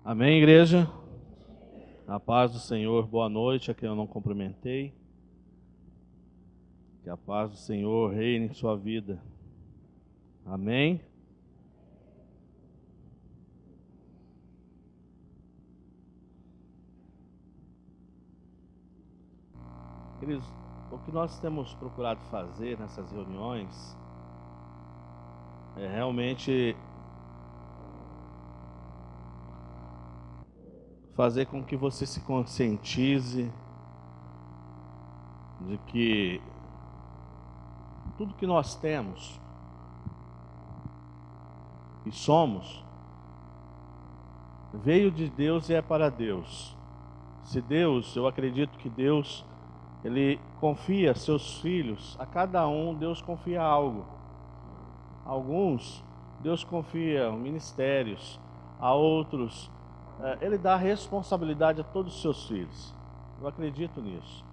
Amém, igreja? A paz do Senhor, boa noite a quem eu não cumprimentei. Que a paz do Senhor reine em sua vida. Amém? Queridos, o que nós temos procurado fazer nessas reuniões é realmente fazer com que você se conscientize de que tudo que nós temos e somos veio de Deus e é para Deus. Se Deus, eu acredito que Deus, Ele confia seus filhos, a cada um Deus confia algo. Alguns Deus confia ministérios, a outros Ele dá responsabilidade a todos os seus filhos. Eu acredito nisso.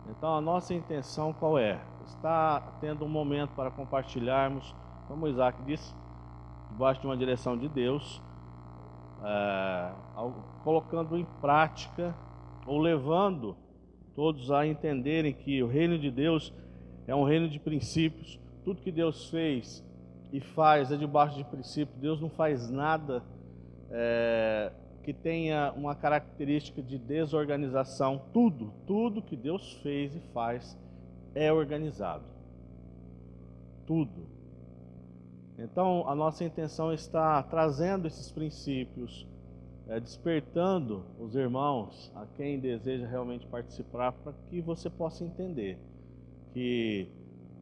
Então a nossa intenção qual é? Está tendo um momento para compartilharmos, como Isaac disse, debaixo de uma direção de Deus, colocando em prática ou levando todos a entenderem que o reino de Deus é um reino de princípios. Tudo que Deus fez e faz é debaixo de princípios. Deus não faz nada que tenha uma característica de desorganização. Tudo que Deus fez e faz é organizado. Tudo. Então a nossa intenção está trazendo esses princípios, despertando os irmãos, a quem deseja realmente participar, para que você possa entender que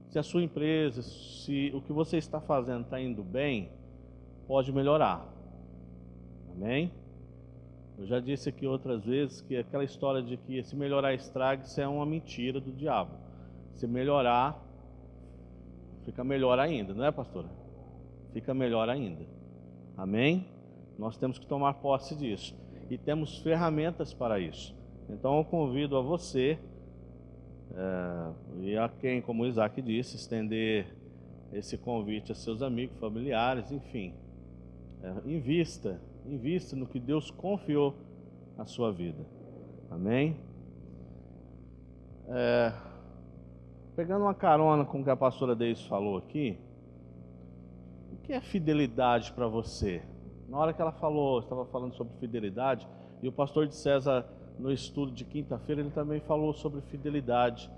se a sua empresa, se o que você está fazendo está indo bem, pode melhorar. Amém? Eu já disse aqui outras vezes que aquela história de que se melhorar estraga, isso é uma mentira do diabo. Se melhorar, fica melhor ainda, não é, pastora? Fica melhor ainda. Amém? Nós temos que tomar posse disso. E temos ferramentas para isso. Então eu convido a você, e a quem, como o Isaac disse, estender esse convite a seus amigos, familiares, enfim. Invista no que Deus confiou na sua vida. Amém? Pegando uma carona com o que a pastora Deise falou aqui, o que é fidelidade para você? Na hora que ela estava falando sobre fidelidade, e o pastor de César, no estudo de quinta-feira, ele também falou sobre fidelidade.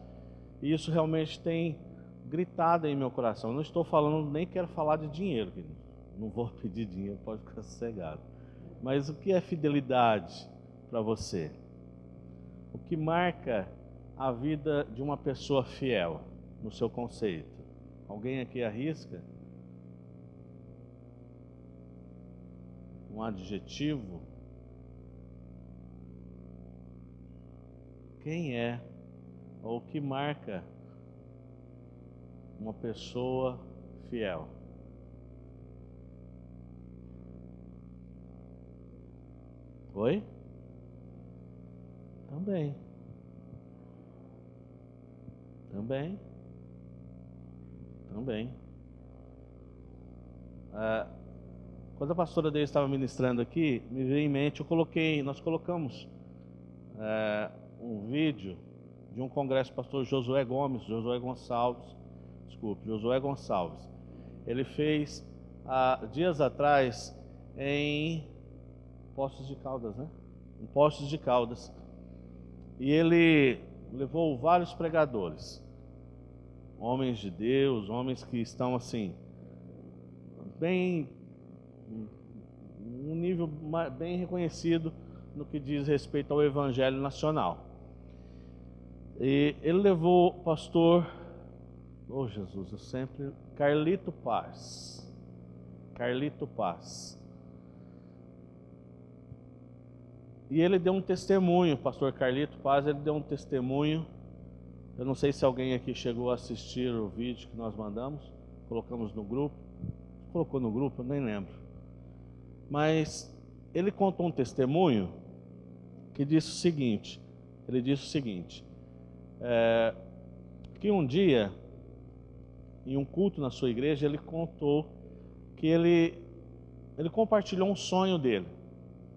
E isso realmente tem gritado em meu coração. Eu não estou falando, nem quero falar de dinheiro, querido. Não vou pedir dinheiro, pode ficar sossegado. Mas o que é fidelidade para você? O que marca a vida de uma pessoa fiel, no seu conceito? Alguém aqui arrisca? Um adjetivo? Quem é ou o que marca uma pessoa fiel? Oi? Também. Quando a pastora Deise estava ministrando aqui, me veio em mente, nós colocamos um vídeo de um congresso do pastor Josué Gonçalves. Ele fez dias atrás em Poços de Caldas, né? Em Poços de Caldas. E ele levou vários pregadores, homens de Deus, homens que estão assim, bem, um nível bem reconhecido no que diz respeito ao evangelho nacional. E ele levou o pastor, Carlito Paz. E ele deu um testemunho, pastor Carlito Paz, ele deu um testemunho. Eu não sei se alguém aqui chegou a assistir o vídeo que nós mandamos, colocamos no grupo. Colocou no grupo, eu nem lembro. Mas ele contou um testemunho que disse o seguinte, que um dia, em um culto na sua igreja, ele contou que ele compartilhou um sonho dele.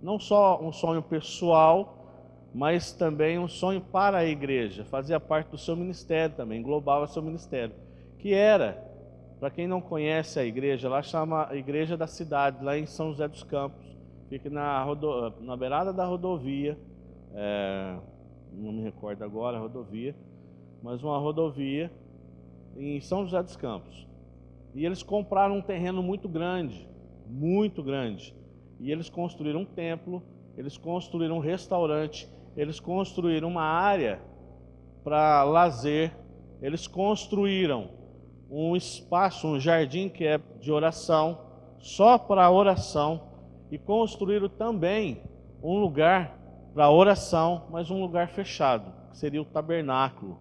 não só um sonho pessoal, mas também um sonho para a igreja, fazia parte do seu ministério também, englobava seu ministério, que era, para quem não conhece a igreja, lá chama a Igreja da Cidade, lá em São José dos Campos, fica na beirada da rodovia, não me recordo agora a rodovia, mas uma rodovia em São José dos Campos. E eles compraram um terreno muito grande, e eles construíram um templo, eles construíram um restaurante, eles construíram uma área para lazer, eles construíram um espaço, um jardim que é de oração, só para oração, e construíram também um lugar para oração, mas um lugar fechado, que seria o tabernáculo,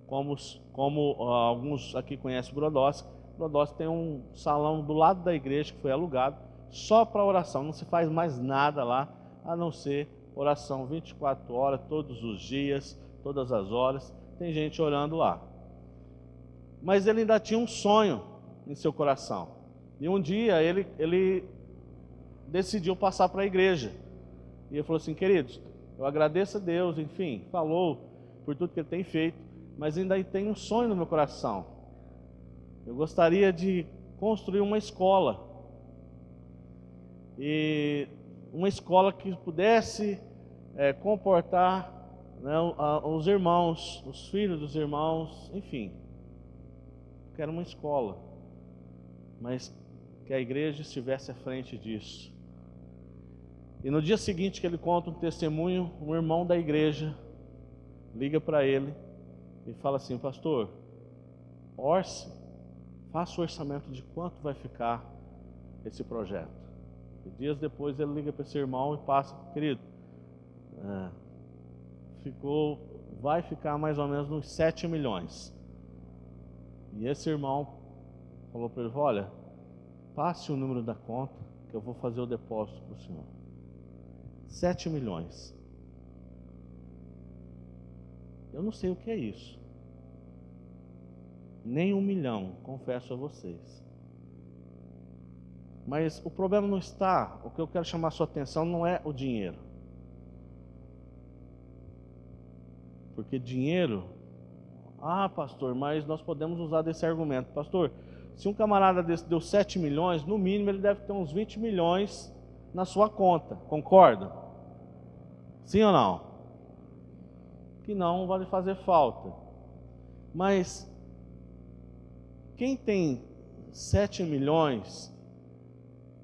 como alguns aqui conhecem Brodowski. Brodowski tem um salão do lado da igreja que foi alugado só para oração, não se faz mais nada lá, a não ser oração 24 horas, todos os dias, todas as horas, tem gente orando lá. Mas ele ainda tinha um sonho em seu coração, e um dia ele decidiu passar para a igreja, e ele falou assim: queridos, eu agradeço a Deus, enfim, falou por tudo que ele tem feito, mas ainda tem um sonho no meu coração. Eu gostaria de construir uma escola, e uma escola que pudesse comportar, né, os irmãos, os filhos dos irmãos, enfim. Quero uma escola, mas que a igreja estivesse à frente disso. E no dia seguinte que ele conta um testemunho, um irmão da igreja liga para ele e fala assim: pastor, orce, faça o orçamento de quanto vai ficar esse projeto. E dias depois ele liga para esse irmão e passa: querido, vai ficar mais ou menos uns 7 milhões. E esse irmão falou para ele: olha, passe o número da conta que eu vou fazer o depósito para o senhor. 7 milhões. Eu não sei o que é isso. Nem 1 milhão, confesso a vocês. Mas o problema não está, o que eu quero chamar a sua atenção não é o dinheiro. Porque dinheiro, pastor, mas nós podemos usar desse argumento. Pastor, se um camarada desse deu 7 milhões, no mínimo ele deve ter uns 20 milhões na sua conta, concorda? Sim ou não? Que não vai fazer falta. Mas quem tem 7 milhões,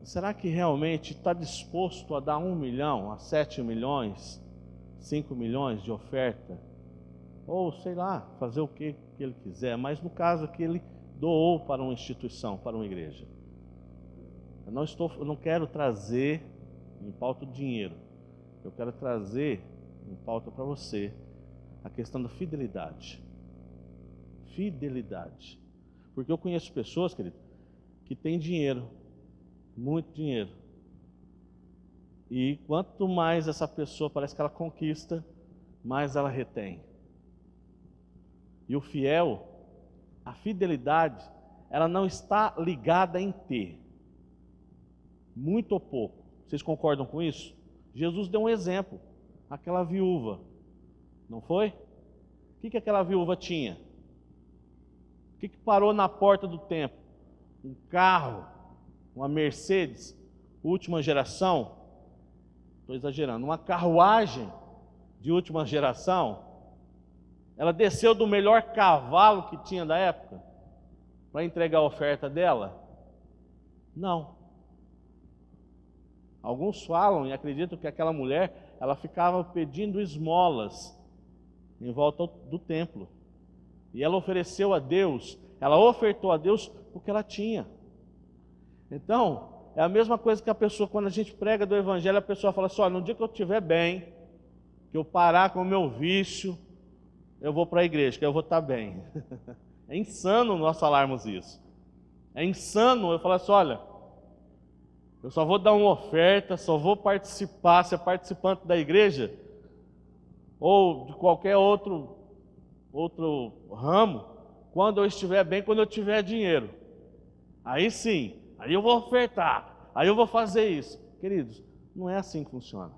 será que realmente está disposto a dar 1 milhão, a 7 milhões, 5 milhões de oferta? Ou sei lá, fazer o que ele quiser, mas no caso aqui ele doou para uma instituição, para uma igreja. Eu não quero trazer em pauta o dinheiro, eu quero trazer em pauta para você a questão da fidelidade. Fidelidade. Porque eu conheço pessoas, querido, que têm dinheiro, muito dinheiro, e quanto mais essa pessoa parece que ela conquista, mais ela retém. E o fiel, a fidelidade, ela não está ligada em ter, muito ou pouco. Vocês concordam com isso? Jesus deu um exemplo, aquela viúva, não foi? O que aquela viúva tinha? O que parou na porta do templo? Um carro, uma Mercedes, última geração? Estou exagerando, uma carruagem de última geração? Ela desceu do melhor cavalo que tinha da época para entregar a oferta dela? Não. Alguns falam e acreditam que aquela mulher, ela ficava pedindo esmolas em volta do templo. E ela ofereceu a Deus, ela ofertou a Deus o que ela tinha. Então, é a mesma coisa que a pessoa, quando a gente prega do evangelho, a pessoa fala assim: olha, no dia que eu estiver bem, que eu parar com o meu vício, eu vou para a igreja, que eu vou estar bem. É insano nós falarmos isso. É insano eu falar assim: olha, eu só vou dar uma oferta, só vou participar, ser participante da igreja, ou de qualquer outro ramo, quando eu estiver bem, quando eu tiver dinheiro. Aí sim, aí eu vou ofertar, aí eu vou fazer isso. Queridos, Não é assim que funciona.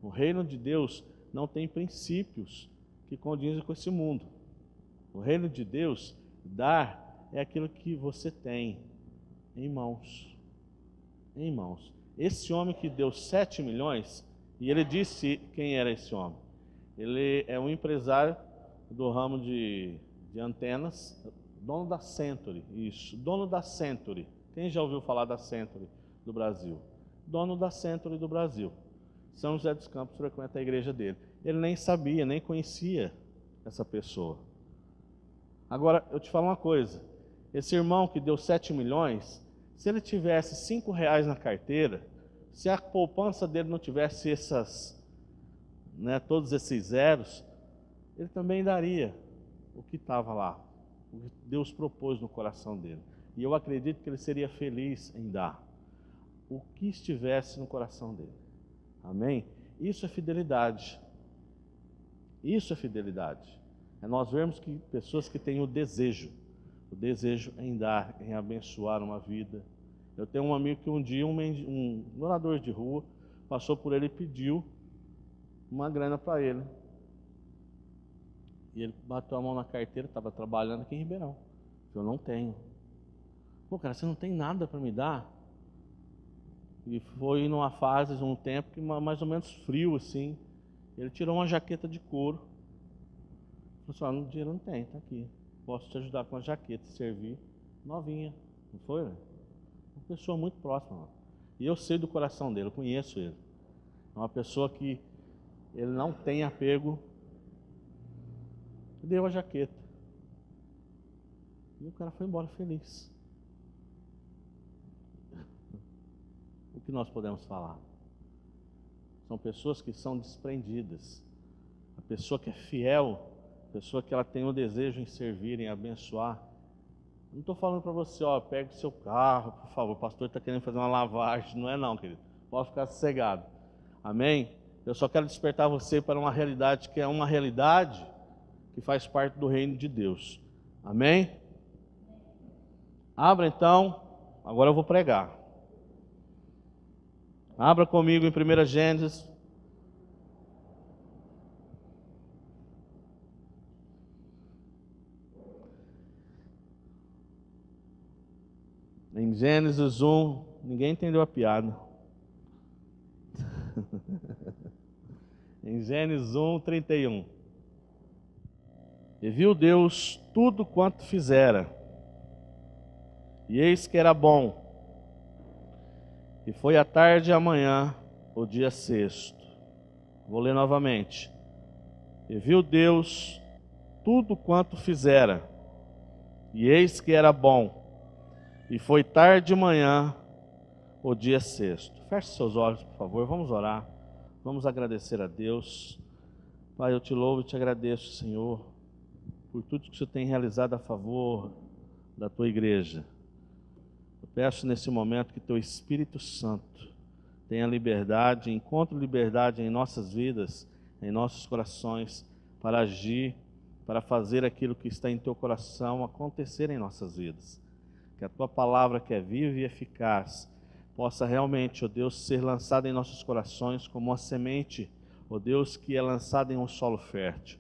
O reino de Deus não tem princípios que condizem com esse mundo. O reino de Deus, dar, é aquilo que você tem em mãos. Em mãos. Esse homem que deu 7 milhões, e ele disse quem era esse homem. Ele é um empresário do ramo de antenas, dono da Century, isso, dono da Century. Quem já ouviu falar da Century do Brasil? Dono da Century do Brasil. São José dos Campos frequenta a igreja dele. Ele nem sabia, nem conhecia essa pessoa. Agora, eu te falo uma coisa. Esse irmão que deu 7 milhões, se ele tivesse 5 reais na carteira, se a poupança dele não tivesse todos esses zeros, ele também daria o que estava lá, o que Deus propôs no coração dele. E eu acredito que ele seria feliz em dar o que estivesse no coração dele. Amém? Isso é fidelidade. Isso é fidelidade. É nós vermos que pessoas que têm o desejo em dar, em abençoar uma vida. Eu tenho um amigo que um dia um morador de rua passou por ele e pediu uma grana para ele. E ele bateu a mão na carteira, estava trabalhando aqui em Ribeirão. Eu não tenho. Pô, cara, você não tem nada para me dar? E foi numa fase, um tempo que mais ou menos frio assim. Ele tirou uma jaqueta de couro. Falou assim: dinheiro não tem, tá aqui. Posso te ajudar com a jaqueta, servir. Novinha, não foi, velho? Uma pessoa muito próxima, mano. E eu sei do coração dele, eu conheço ele. É uma pessoa que ele não tem apego. Deu a jaqueta. E o cara foi embora feliz. O que nós podemos falar? São pessoas que são desprendidas. A pessoa que é fiel, a pessoa que ela tem o desejo em servir, em abençoar. Não estou falando para você, pegue seu carro, por favor, o pastor está querendo fazer uma lavagem. Não é não, querido. Pode ficar sossegado. Amém? Eu só quero despertar você para uma realidade que é uma realidade que faz parte do reino de Deus. Amém? Abra então, agora eu vou pregar. Abra comigo em 1 Gênesis. Em Gênesis 1, ninguém entendeu a piada. Em Gênesis 1, 31. E viu Deus tudo quanto fizera, e eis que era bom. E foi a tarde e a manhã, o dia sexto. Vou ler novamente. E viu Deus tudo quanto fizera, e eis que era bom. E foi tarde e manhã, o dia sexto. Feche seus olhos, por favor, vamos orar. Vamos agradecer a Deus. Pai, eu te louvo e te agradeço, Senhor, por tudo que você tem realizado a favor da tua igreja. Eu peço nesse momento que teu Espírito Santo tenha liberdade, encontre liberdade em nossas vidas, em nossos corações, para agir, para fazer aquilo que está em teu coração acontecer em nossas vidas. Que a tua palavra, que é viva e eficaz, possa realmente, ó Deus, ser lançada em nossos corações como uma semente, ó Deus, que é lançada em um solo fértil.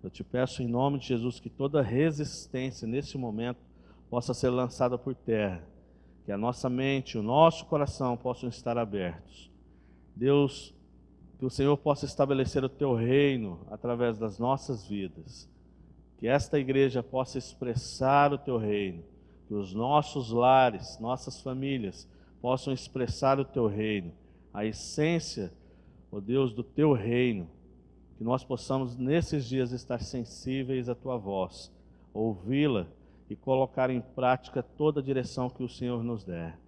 Eu te peço em nome de Jesus que toda resistência nesse momento possa ser lançada por terra. Que a nossa mente, o nosso coração possam estar abertos. Deus, que o Senhor possa estabelecer o teu reino através das nossas vidas. Que esta igreja possa expressar o teu reino. Que os nossos lares, nossas famílias possam expressar o teu reino. A essência, ó Deus, do teu reino. Que nós possamos nesses dias estar sensíveis à tua voz, ouvi-la e colocar em prática toda a direção que o Senhor nos der.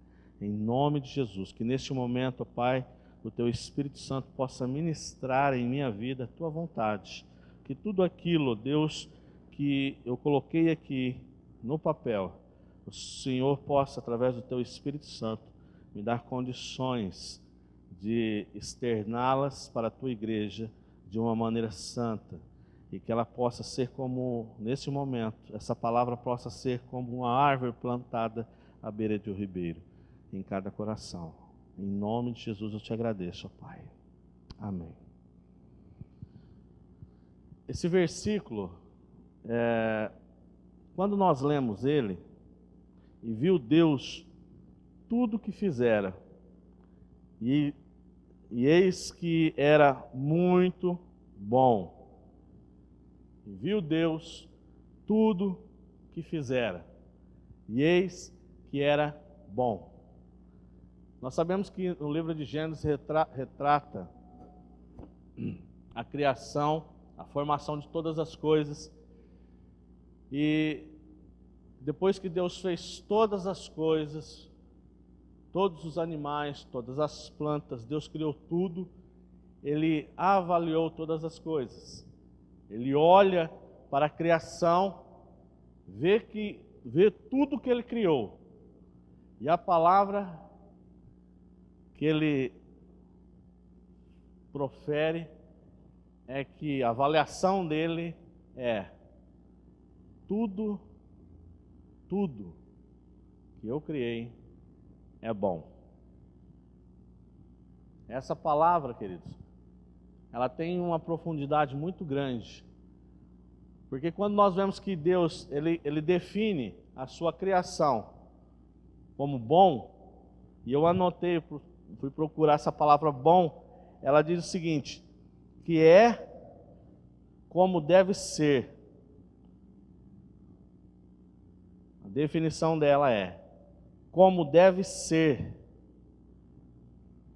Em nome de Jesus, que neste momento, ó Pai, o teu Espírito Santo possa ministrar em minha vida a tua vontade. Que tudo aquilo, ó Deus, que eu coloquei aqui no papel, o Senhor possa, através do teu Espírito Santo, me dar condições de externá-las para a tua igreja de uma maneira santa, e que ela possa ser como, nesse momento, essa palavra possa ser como uma árvore plantada à beira de um ribeiro, em cada coração. Em nome de Jesus eu te agradeço, ó Pai. Amém. Esse versículo, quando nós lemos ele, e viu Deus tudo que fizera, e eis que era muito bom. E viu Deus tudo que fizera, e eis que era bom. Nós sabemos que no livro de Gênesis retrata a criação, a formação de todas as coisas. E depois que Deus fez todas as coisas, todos os animais, todas as plantas, Deus criou tudo, Ele avaliou todas as coisas. Ele olha para a criação, vê tudo que Ele criou. E a palavra que Ele profere é que a avaliação dele é: tudo que eu criei é bom. Essa palavra, queridos, ela tem uma profundidade muito grande, porque quando nós vemos que Deus, ele define a sua criação como bom, e eu anotei, fui procurar essa palavra bom, ela diz o seguinte, que é como deve ser. A definição dela é como deve ser,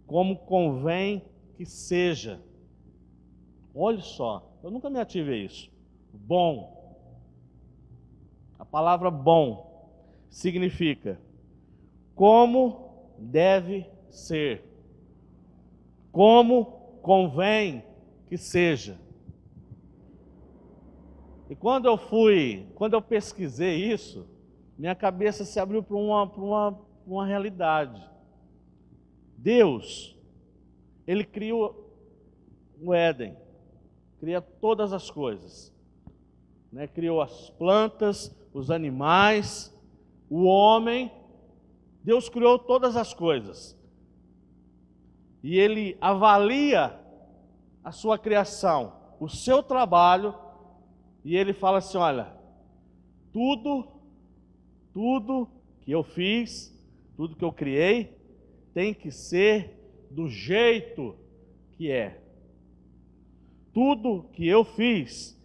como convém que seja. Olha só, eu nunca me ative a isso. Bom. A palavra bom significa como deve ser, como convém que seja. E quando eu pesquisei isso, minha cabeça se abriu para uma realidade. Deus, Ele criou o Éden, cria todas as coisas, né? Criou as plantas, os animais, o homem. Deus criou todas as coisas. E Ele avalia a sua criação, o seu trabalho, e Ele fala assim, olha, tudo que eu fiz, tudo que eu criei, tem que ser do jeito que é. Tudo que eu fiz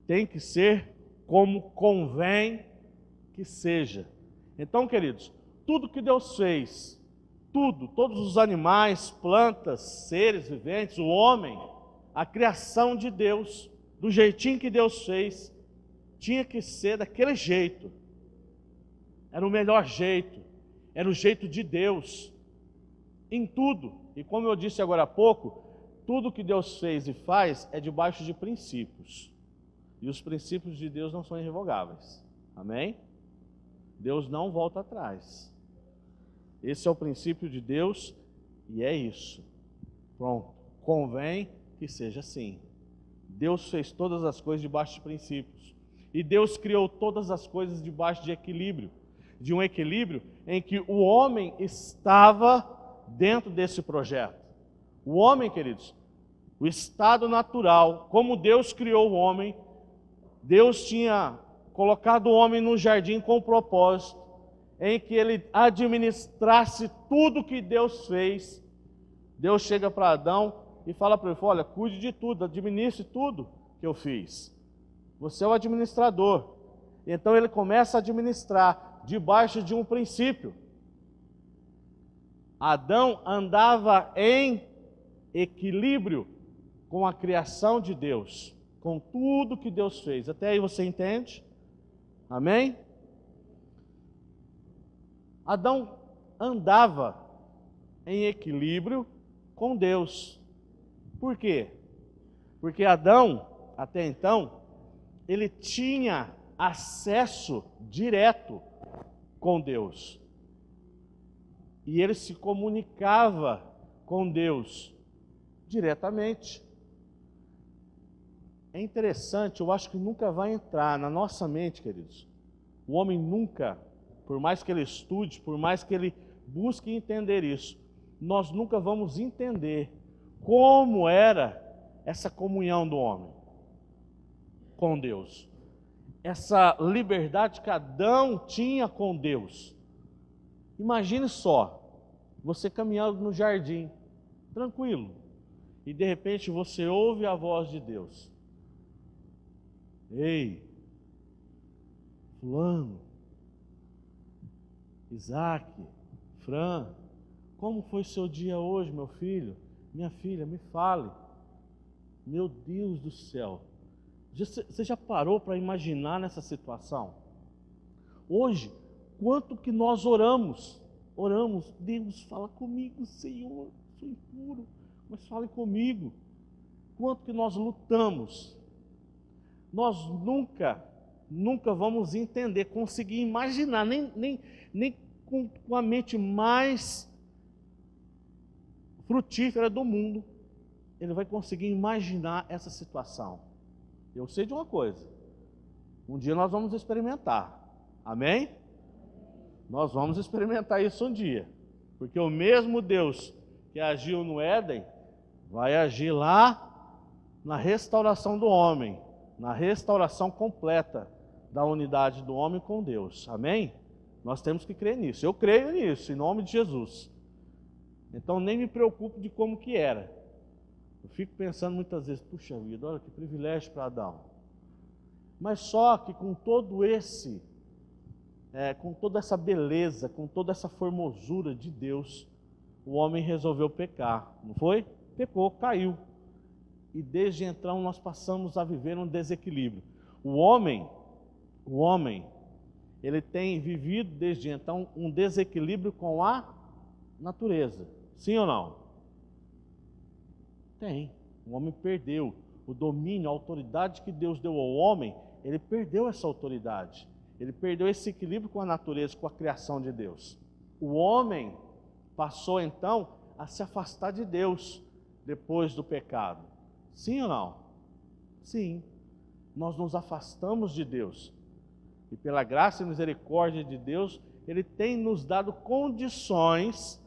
tem que ser como convém que seja. Então, queridos, tudo que Deus fez, todos os animais, plantas, seres viventes, o homem, a criação de Deus, do jeitinho que Deus fez, tinha que ser daquele jeito. Era o melhor jeito, era o jeito de Deus, em tudo. E como eu disse agora há pouco, tudo que Deus fez e faz é debaixo de princípios. E os princípios de Deus não são irrevogáveis. Amém? Deus não volta atrás. Esse é o princípio de Deus e é isso. Pronto. Convém que seja assim. Deus fez todas as coisas debaixo de princípios. E Deus criou todas as coisas debaixo de equilíbrio. De um equilíbrio em que o homem estava dentro desse projeto. O homem, queridos, o estado natural, como Deus criou o homem, Deus tinha colocado o homem no jardim com o propósito em que ele administrasse tudo que Deus fez. Deus chega para Adão e fala para ele, olha, cuide de tudo, administre tudo que eu fiz. Você é o administrador. Então ele começa a administrar debaixo de um princípio. Adão andava em equilíbrio com a criação de Deus, com tudo que Deus fez. Até aí você entende? Amém? Adão andava em equilíbrio com Deus. Por quê? Porque Adão, até então, ele tinha acesso direto com Deus. E ele se comunicava com Deus diretamente. É interessante, eu acho que nunca vai entrar na nossa mente, queridos. O homem nunca, por mais que ele estude, por mais que ele busque entender isso, nós nunca vamos entender como era essa comunhão do homem com Deus, essa liberdade que Adão tinha com Deus. Imagine só, você caminhando no jardim, tranquilo, e de repente você ouve a voz de Deus. Ei, fulano, Isaac, Fran, como foi seu dia hoje, meu filho? Minha filha, me fale. Meu Deus do céu, você já parou para imaginar nessa situação? Hoje, quanto que nós oramos, Deus fala comigo, Senhor, sou impuro, mas fale comigo. Quanto que nós lutamos, nós nunca vamos entender, conseguir imaginar, nem com a mente mais frutífera do mundo, ele vai conseguir imaginar essa situação. Eu sei de uma coisa, um dia nós vamos experimentar, amém? Nós vamos experimentar isso um dia, porque o mesmo Deus que agiu no Éden, vai agir lá na restauração do homem, na restauração completa da unidade do homem com Deus, amém? Nós temos que crer nisso, eu creio nisso, em nome de Jesus. Então nem me preocupo de como que era. Eu fico pensando muitas vezes, puxa vida, olha que privilégio para Adão. Mas só que com todo com toda essa beleza, com toda essa formosura de Deus, o homem resolveu pecar, não foi? Pecou, caiu. E desde então nós passamos a viver um desequilíbrio. O homem, ele tem vivido desde então um desequilíbrio com a natureza. Sim ou não? Tem. O homem perdeu o domínio, a autoridade que Deus deu ao homem, ele perdeu essa autoridade. Ele perdeu esse equilíbrio com a natureza, com a criação de Deus. O homem passou então a se afastar de Deus depois do pecado. Sim ou não? Sim. Nós nos afastamos de Deus. E pela graça e misericórdia de Deus, Ele tem nos dado condições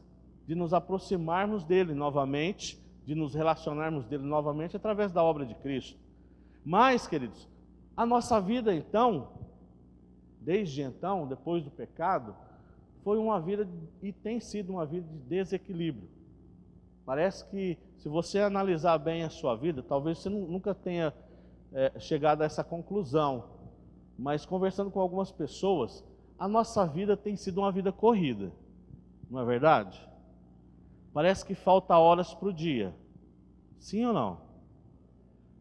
de nos aproximarmos dEle novamente, de nos relacionarmos dEle novamente através da obra de Cristo. Mas, queridos, a nossa vida então, desde então, depois do pecado, foi uma vida e tem sido uma vida de desequilíbrio. Parece que, se você analisar bem a sua vida, talvez você nunca tenha chegado a essa conclusão, mas conversando com algumas pessoas, a nossa vida tem sido uma vida corrida, não é verdade? Parece que falta horas para o dia, sim ou não?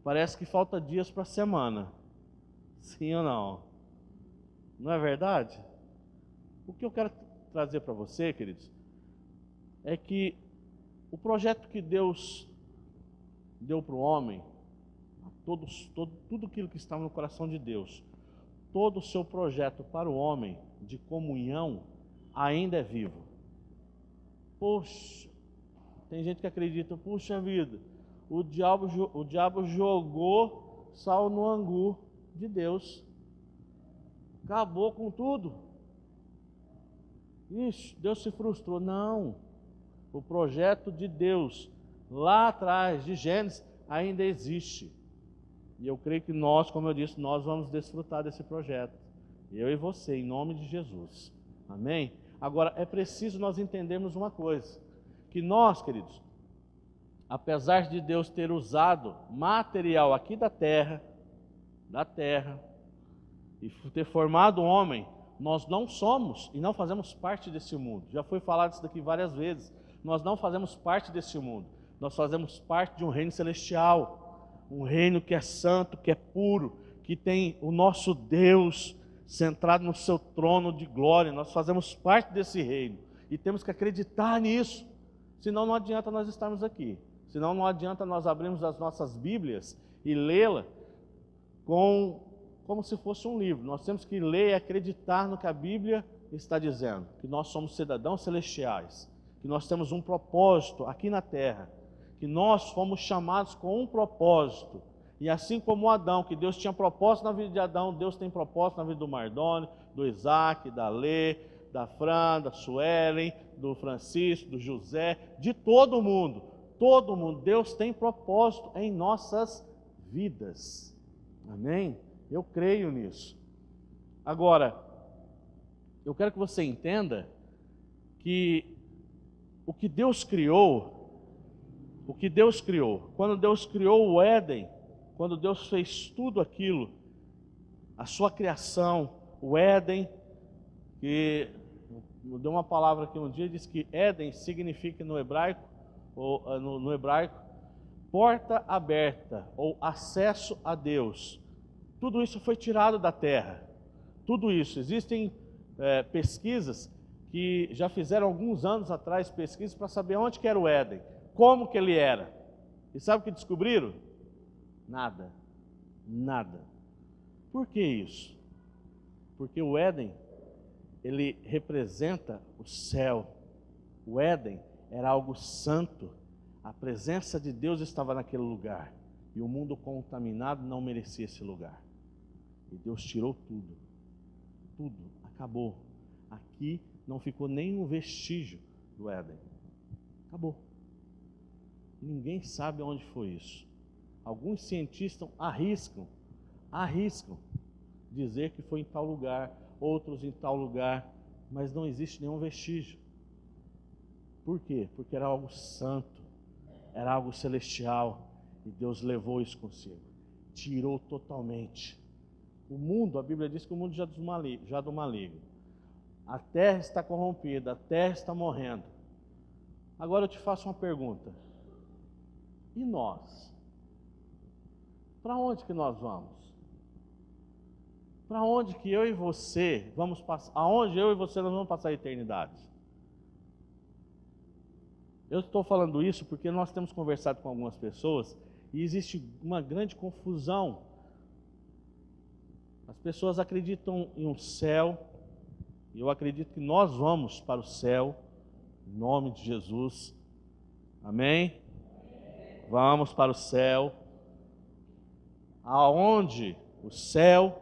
Parece que falta dias para a semana, sim ou não? Não é verdade? O que eu quero trazer para você, queridos, é que o projeto que Deus deu para o homem, tudo aquilo que estava no coração de Deus, todo o seu projeto para o homem de comunhão ainda é vivo. Poxa, tem gente que acredita, puxa vida, o diabo jogou sal no angu de Deus, acabou com tudo. Ixi, Deus se frustrou. Não, o projeto de Deus lá atrás, de Gênesis, ainda existe. E eu creio que nós, como eu disse, nós vamos desfrutar desse projeto. Eu e você, em nome de Jesus. Amém? Agora, é preciso nós entendermos uma coisa. Que nós, queridos, apesar de Deus ter usado material aqui da terra, e ter formado o homem, nós não somos e não fazemos parte desse mundo. Já foi falado isso daqui várias vezes. Nós não fazemos parte desse mundo. Nós fazemos parte de um reino celestial, um reino que é santo, que é puro, que tem o nosso Deus centrado no seu trono de glória. Nós fazemos parte desse reino e temos que acreditar nisso. Senão não adianta nós estarmos aqui. Senão não adianta nós abrirmos as nossas Bíblias e lê-la como se fosse um livro. Nós temos que ler e acreditar no que a Bíblia está dizendo, que nós somos cidadãos celestiais, que nós temos um propósito aqui na terra, que nós fomos chamados com um propósito. E assim como Adão, que Deus tinha propósito na vida de Adão, Deus tem propósito na vida do Mardônio, do Isaac, da Lê, da Fran, da Suelen, do Francisco, do José, de todo mundo. Todo mundo. Deus tem propósito em nossas vidas. Amém? Eu creio nisso. Agora, eu quero que você entenda que o que Deus criou, quando Deus criou o Éden, quando Deus fez tudo aquilo, a sua criação, o Éden, que deu uma palavra aqui um dia, diz que Éden significa no hebraico, no hebraico, porta aberta ou acesso a Deus. Tudo isso foi tirado da terra. Tudo isso. Existem pesquisas que já fizeram alguns anos atrás pesquisas para saber onde que era o Éden, como que ele era. E sabe o que descobriram? Nada. Nada. Por que isso? Porque o Éden, ele representa o céu. O Éden era algo santo. A presença de Deus estava naquele lugar. E o mundo contaminado não merecia esse lugar. E Deus tirou tudo. Tudo. Acabou. Aqui não ficou nenhum vestígio do Éden. Acabou. Ninguém sabe onde foi isso. Alguns cientistas arriscam dizer que foi em tal lugar, outros em tal lugar, mas não existe nenhum vestígio. Por quê? Porque era algo santo, era algo celestial, e Deus levou isso consigo, tirou totalmente. O mundo, a Bíblia diz que o mundo já do maligno. A terra está corrompida, a terra está morrendo. Agora eu te faço uma pergunta. E nós? Para onde que nós vamos? Para onde que eu e você vamos passar? Aonde eu e você nós vamos passar a eternidade? Eu estou falando isso porque nós temos conversado com algumas pessoas e existe uma grande confusão. As pessoas acreditam em um céu, e eu acredito que nós vamos para o céu, em nome de Jesus. Amém? Vamos para o céu, aonde o céu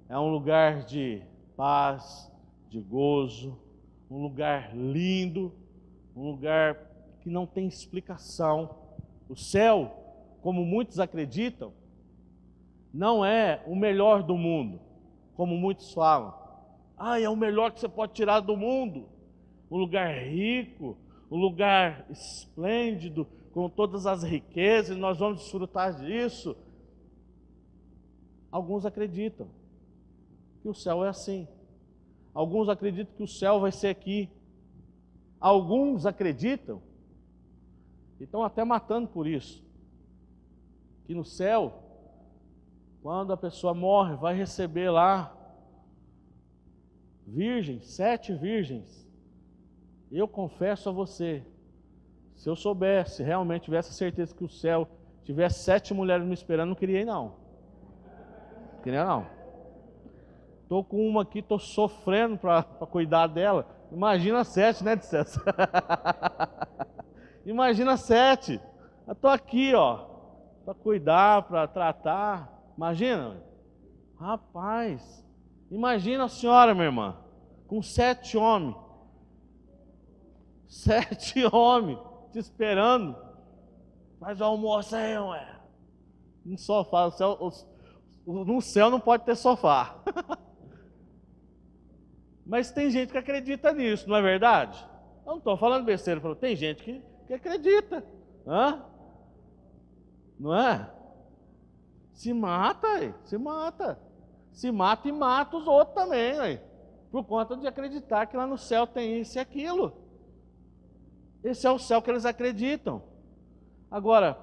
é um lugar de paz, de gozo, um lugar lindo, um lugar que não tem explicação. O céu, como muitos acreditam, não é o melhor do mundo, como muitos falam. É o melhor que você pode tirar do mundo. Um lugar rico, um lugar esplêndido, com todas as riquezas, e nós vamos desfrutar disso. Alguns acreditam que o céu é assim. Alguns acreditam que o céu vai ser aqui. Alguns acreditam, e estão até matando por isso, que no céu, quando a pessoa morre, vai receber lá virgens, 7 virgens. Eu confesso a você, se eu soubesse, realmente tivesse certeza que o céu tivesse 7 mulheres me esperando, não queria ir não. Não queria não. Estou com uma aqui, estou sofrendo para cuidar dela. Imagina 7, né, de César? Imagina 7. Eu estou aqui, para cuidar, para tratar. Imagina. Rapaz, imagina a senhora, minha irmã, com 7 homens. 7 homens te esperando. Faz o almoço aí, ué. No sofá, no céu não pode ter sofá. Mas tem gente que acredita nisso, não é verdade? Eu não estou falando besteira, tem gente que acredita. Não é? Se mata, se mata. Se mata e mata os outros também, por conta de acreditar que lá no céu tem isso e aquilo. Esse é o céu que eles acreditam. Agora,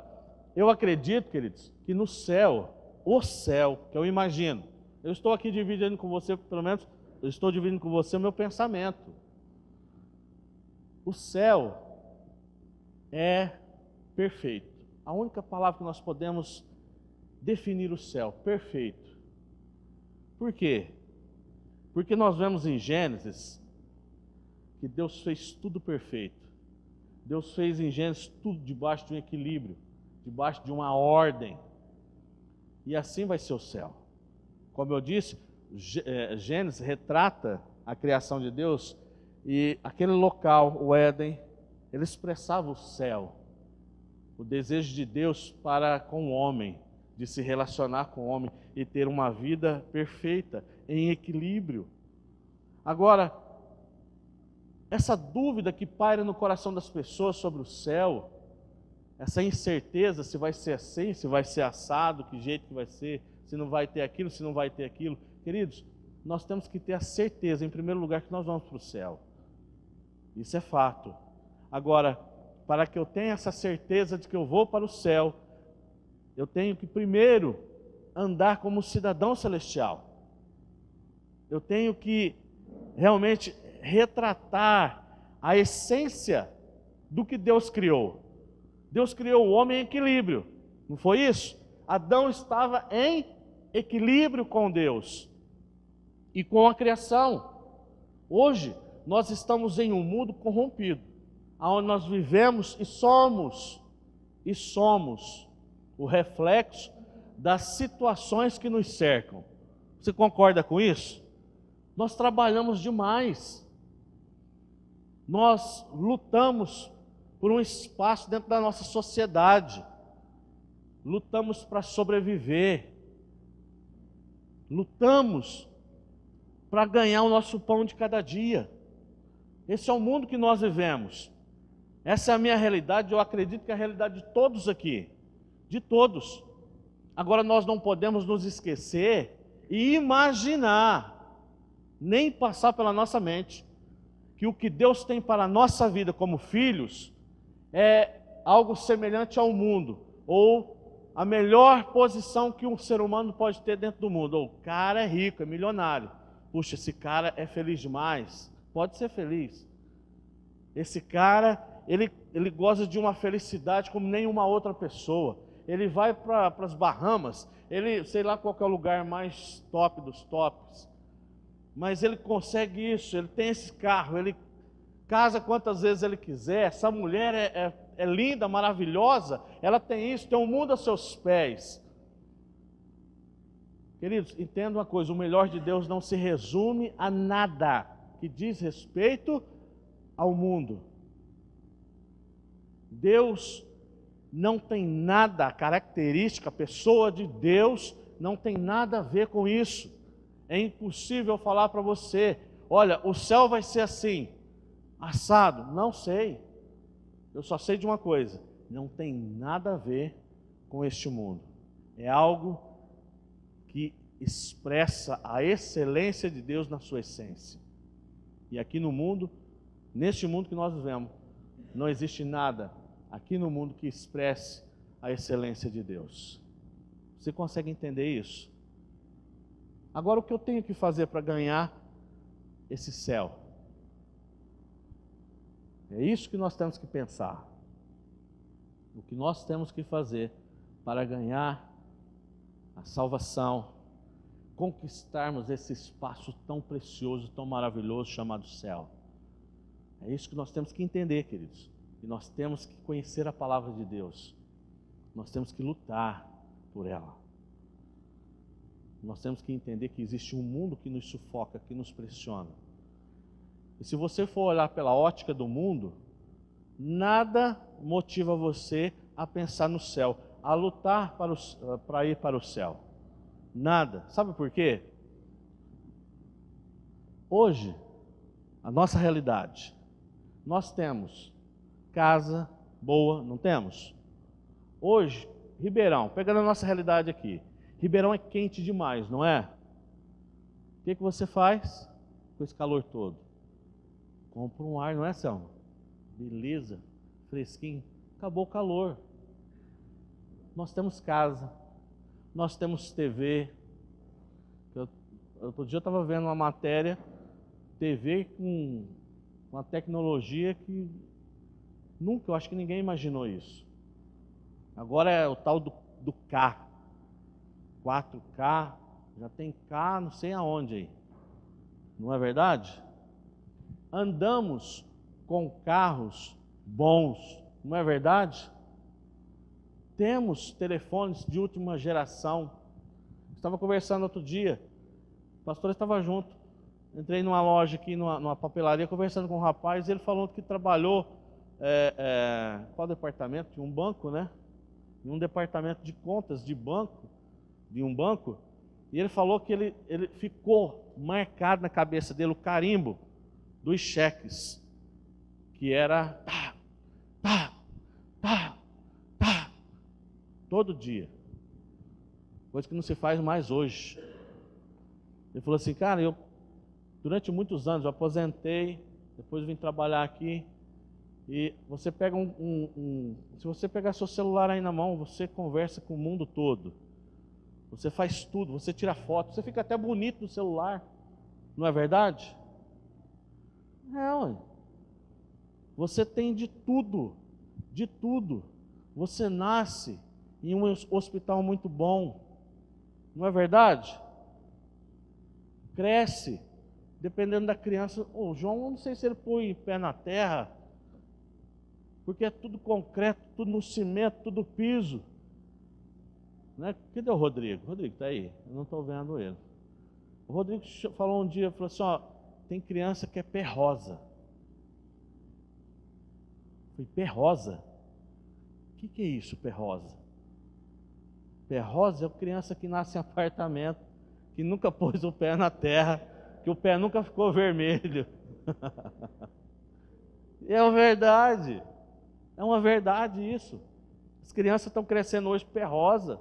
eu acredito, queridos, que no céu, o céu, que eu imagino, eu estou aqui dividindo com você, pelo menos, eu estou dividindo com você o meu pensamento. O céu é perfeito. A única palavra que nós podemos definir o céu, perfeito. Por quê? Porque nós vemos em Gênesis que Deus fez tudo perfeito. Deus fez em Gênesis tudo debaixo de um equilíbrio, debaixo de uma ordem. E assim vai ser o céu. Como eu disse, Gênesis retrata a criação de Deus, e aquele local, o Éden, ele expressava o céu, o desejo de Deus para com o homem, de se relacionar com o homem e ter uma vida perfeita, em equilíbrio. Agora, essa dúvida que paira no coração das pessoas sobre o céu, essa incerteza se vai ser assim, se vai ser assado, que jeito que vai ser, se não vai ter aquilo, se não vai ter aquilo. Queridos, nós temos que ter a certeza, em primeiro lugar, que nós vamos para o céu. Isso é fato. Agora, para que eu tenha essa certeza de que eu vou para o céu, eu tenho que primeiro andar como cidadão celestial. Eu tenho que realmente retratar a essência do que Deus criou. Deus criou o homem em equilíbrio, não foi isso? Adão estava em equilíbrio com Deus e com a criação. Hoje, nós estamos em um mundo corrompido, onde nós vivemos e somos o reflexo das situações que nos cercam. Você concorda com isso? Nós trabalhamos demais. Nós lutamos por um espaço dentro da nossa sociedade. Lutamos para sobreviver. Lutamos para ganhar o nosso pão de cada dia. Esse é o mundo que nós vivemos. Essa é a minha realidade, eu acredito que é a realidade de todos aqui. De todos. Agora nós não podemos nos esquecer e imaginar, nem passar pela nossa mente, que o que Deus tem para a nossa vida como filhos é algo semelhante ao mundo, ou a melhor posição que um ser humano pode ter dentro do mundo. Ou o cara é rico, é milionário. Puxa, esse cara é feliz demais. Pode ser feliz. Esse cara, ele goza de uma felicidade como nenhuma outra pessoa. Ele vai para as Bahamas, ele, sei lá qual é o lugar mais top dos tops, mas ele consegue isso, ele tem esse carro, ele casa quantas vezes ele quiser, essa mulher é linda, maravilhosa, ela tem isso, tem um mundo a seus pés. Queridos, entenda uma coisa, o melhor de Deus não se resume a nada que diz respeito ao mundo. Deus não tem nada, a característica, a pessoa de Deus não tem nada a ver com isso. É impossível falar para você, olha, o céu vai ser assim, assado. Não sei. Eu só sei de uma coisa, não tem nada a ver com este mundo. É algo que expressa a excelência de Deus na sua essência. E aqui no mundo, neste mundo que nós vivemos, não existe nada aqui no mundo que expresse a excelência de Deus. Você consegue entender isso? Agora, o que eu tenho que fazer para ganhar esse céu? É isso que nós temos que pensar. O que nós temos que fazer para ganhar a salvação, conquistarmos esse espaço tão precioso, tão maravilhoso chamado céu. É isso que nós temos que entender, queridos. E nós temos que conhecer a palavra de Deus. Nós temos que lutar por ela. Nós temos que entender que existe um mundo que nos sufoca, que nos pressiona. E se você for olhar pela ótica do mundo, nada motiva você a pensar no céu, a lutar para ir para o céu. Nada. Sabe por quê? Hoje, a nossa realidade, nós temos casa boa, não temos? Hoje, Ribeirão, pegando a nossa realidade aqui, Ribeirão é quente demais, não é? O que você faz com esse calor todo? Compra um ar, não é, Selma? Beleza, fresquinho, acabou o calor. Nós temos casa, nós temos TV. Outro dia eu estava vendo uma matéria, TV com uma tecnologia que nunca, eu acho que ninguém imaginou isso. Agora é o tal do K, 4K, já tem K não sei aonde aí. Não é verdade? Andamos com carros bons, não é verdade? Temos telefones de última geração. Estava conversando outro dia, o pastor estava junto. Entrei numa loja aqui, numa papelaria, conversando com um rapaz, ele falou que trabalhou, qual departamento? De um banco, né? Em um departamento de contas de um banco, e ele falou que ele ficou marcado na cabeça dele o carimbo dos cheques, que era tá, todo dia, coisa que não se faz mais hoje. Ele falou assim, cara, durante muitos anos eu aposentei, depois vim trabalhar aqui, e você pega se você pegar seu celular aí na mão, você conversa com o mundo todo, você faz tudo, você tira foto, você fica até bonito no celular, não é verdade? Não, você tem de tudo, você nasce em um hospital muito bom, não é verdade? Cresce, dependendo da criança. O João, eu não sei se ele põe pé na terra, porque é tudo concreto, tudo no cimento, tudo piso. Né? Cadê o Rodrigo? O Rodrigo está aí? Eu não estou vendo ele. O Rodrigo falou um dia, falou assim, ó, tem criança que é pé rosa. Eu falei, pé rosa? O que é isso, pé rosa? Pé rosa é a criança que nasce em apartamento, que nunca pôs o pé na terra, que o pé nunca ficou vermelho. É uma verdade isso. As crianças estão crescendo hoje pé rosa.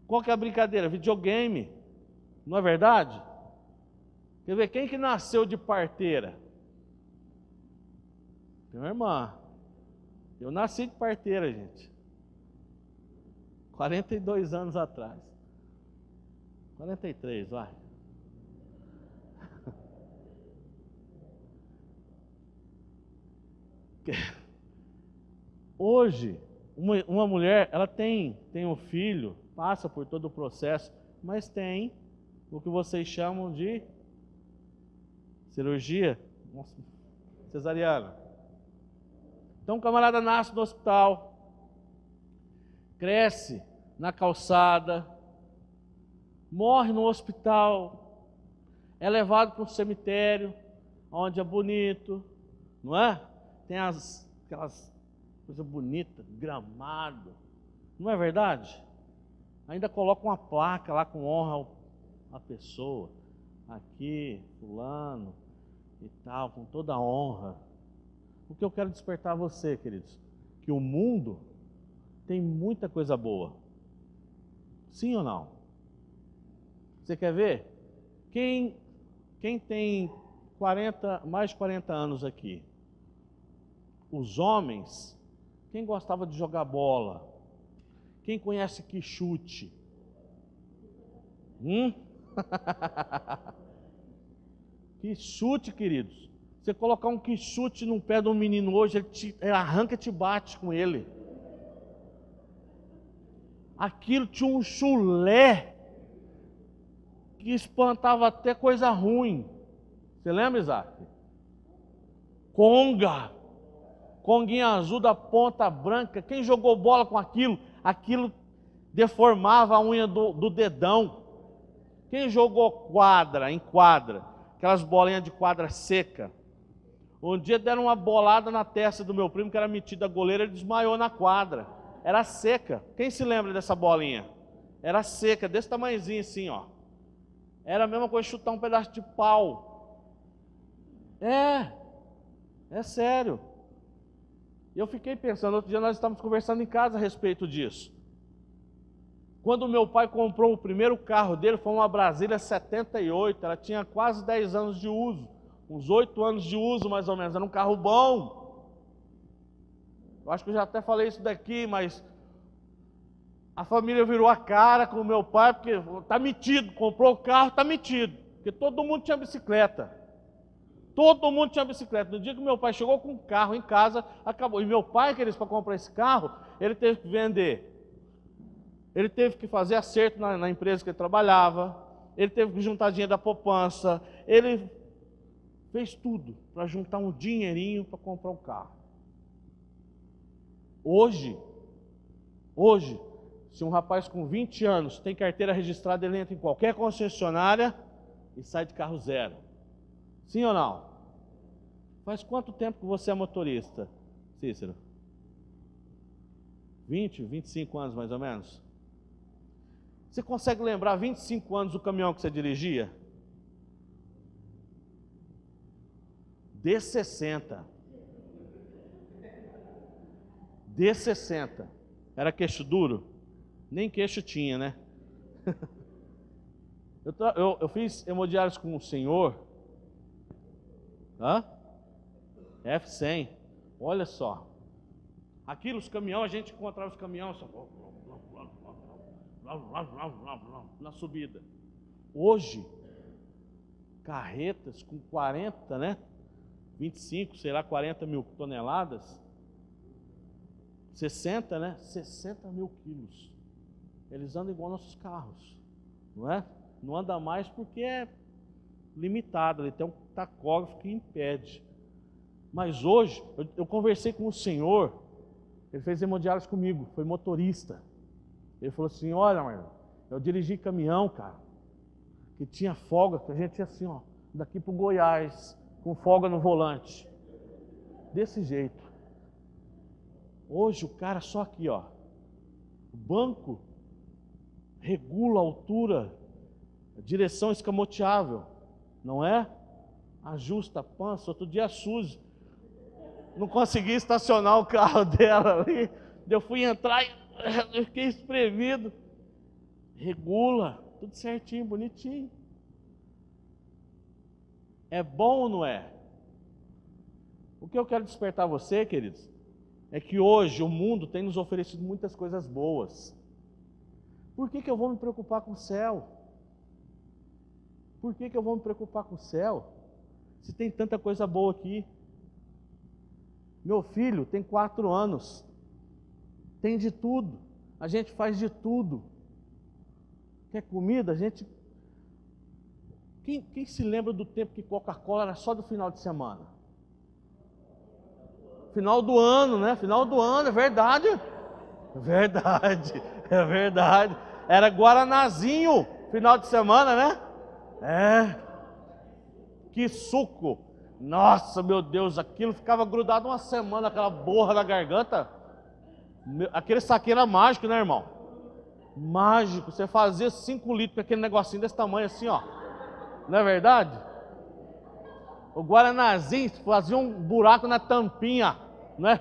Qual que é a brincadeira? Videogame, não é verdade? Quer ver, quem que nasceu de parteira? Minha irmã. Eu nasci de parteira, gente. 42 anos atrás. 43, vai. Hoje, uma mulher, ela tem um filho, passa por todo o processo, mas tem o que vocês chamam de cirurgia cesariana. Então o camarada nasce no hospital, cresce na calçada, morre no hospital, é levado para um cemitério, onde é bonito, não é? Tem aquelas coisas bonitas, gramado, não é verdade? Ainda coloca uma placa lá com honra à pessoa, aqui, fulano e tal, com toda a honra. O que eu quero despertar a você, queridos, que o mundo tem muita coisa boa. Sim ou não? Você quer ver? Quem tem mais de 40 anos aqui? Os homens, quem gostava de jogar bola? Quem conhece quichute? Quichute, queridos. Você colocar um quichute no pé de um menino hoje, ele arranca e te bate com ele. Aquilo tinha um chulé que espantava até coisa ruim. Você lembra, Isaac? Conguinha azul da ponta branca. Quem jogou bola com aquilo? Aquilo deformava a unha do dedão. Quem jogou em quadra, aquelas bolinhas de quadra seca. Um dia deram uma bolada na testa do meu primo, que era metido a goleiro, ele desmaiou na quadra. Era seca. Quem se lembra dessa bolinha? Era seca, desse tamanhozinho assim, ó. Era a mesma coisa chutar um pedaço de pau. É sério. E eu fiquei pensando, outro dia nós estávamos conversando em casa a respeito disso. Quando meu pai comprou o primeiro carro dele, foi uma Brasília 78, ela tinha quase 10 anos de uso, uns 8 anos de uso mais ou menos, era um carro bom. Eu acho que eu já até falei isso daqui, mas a família virou a cara com o meu pai, porque está metido, comprou o carro, está metido, porque todo mundo tinha bicicleta. Todo mundo tinha bicicleta. No dia que meu pai chegou com um carro em casa, acabou. E meu pai, queridos, para comprar esse carro, ele teve que vender. Ele teve que fazer acerto na empresa que ele trabalhava. Ele teve que juntar dinheiro da poupança. Ele fez tudo para juntar um dinheirinho para comprar um carro. Hoje, se um rapaz com 20 anos tem carteira registrada, ele entra em qualquer concessionária e sai de carro zero. Sim ou não? Faz quanto tempo que você é motorista, Cícero? 20, 25 anos mais ou menos? Você consegue lembrar 25 anos do caminhão que você dirigia? D60. D60. Era queixo duro? Nem queixo tinha, né? Eu fiz hemodiálise com o senhor. Hã? F100. Olha só. Aqui os caminhões, a gente encontrava os caminhões só, na subida. Hoje, carretas com 40, né? 25, sei lá, 40 mil toneladas. 60, né? 60 mil quilos. Eles andam igual nossos carros, não é? Não anda mais porque é limitado, ele tem um tacógrafo que impede. Mas hoje, eu conversei com o senhor, ele fez hemodiálise comigo, foi motorista. Ele falou assim, olha, Marlon, eu dirigi caminhão, cara, que tinha folga, que a gente ia assim, ó, daqui pro Goiás, com folga no volante. Desse jeito. Hoje o cara só aqui, ó, o banco regula a altura, a direção escamoteável, não é? Ajusta a pança. Outro dia a Suzy não consegui estacionar o carro dela ali, eu fui entrar e eu fiquei espremido. Regula, tudo certinho, bonitinho. É bom ou não é? O que eu quero despertar você, queridos, é que hoje o mundo tem nos oferecido muitas coisas boas. Por que eu vou me preocupar com o céu? Por que eu vou me preocupar com o céu? Se tem tanta coisa boa aqui. Meu filho tem 4 anos. Tem de tudo. A gente faz de tudo. Quer comida? A gente... Quem se lembra do tempo que Coca-Cola era só do final de semana? Final do ano, né? Final do ano, é verdade. É verdade, é verdade. Era Guaranazinho, final de semana, né? É. Que suco. Nossa, meu Deus, aquilo ficava grudado uma semana, aquela borra na garganta. Aquele saquinho era mágico, né, irmão? Mágico. Você fazia 5 litros com aquele negocinho desse tamanho assim, ó. Não é verdade? O Guaranazinho fazia um buraco na tampinha, né?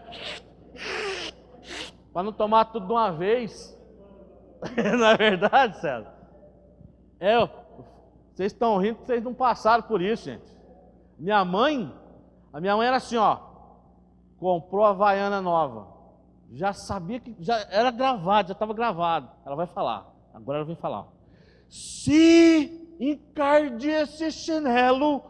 Para não tomar tudo de uma vez. Não é verdade, César? Vocês estão rindo porque vocês não passaram por isso, gente. A minha mãe era assim, ó. Comprou a Havaiana nova. Já sabia que, já era gravado, já estava gravado. Ela vai falar, agora ela vem falar. Se encardir esse chinelo,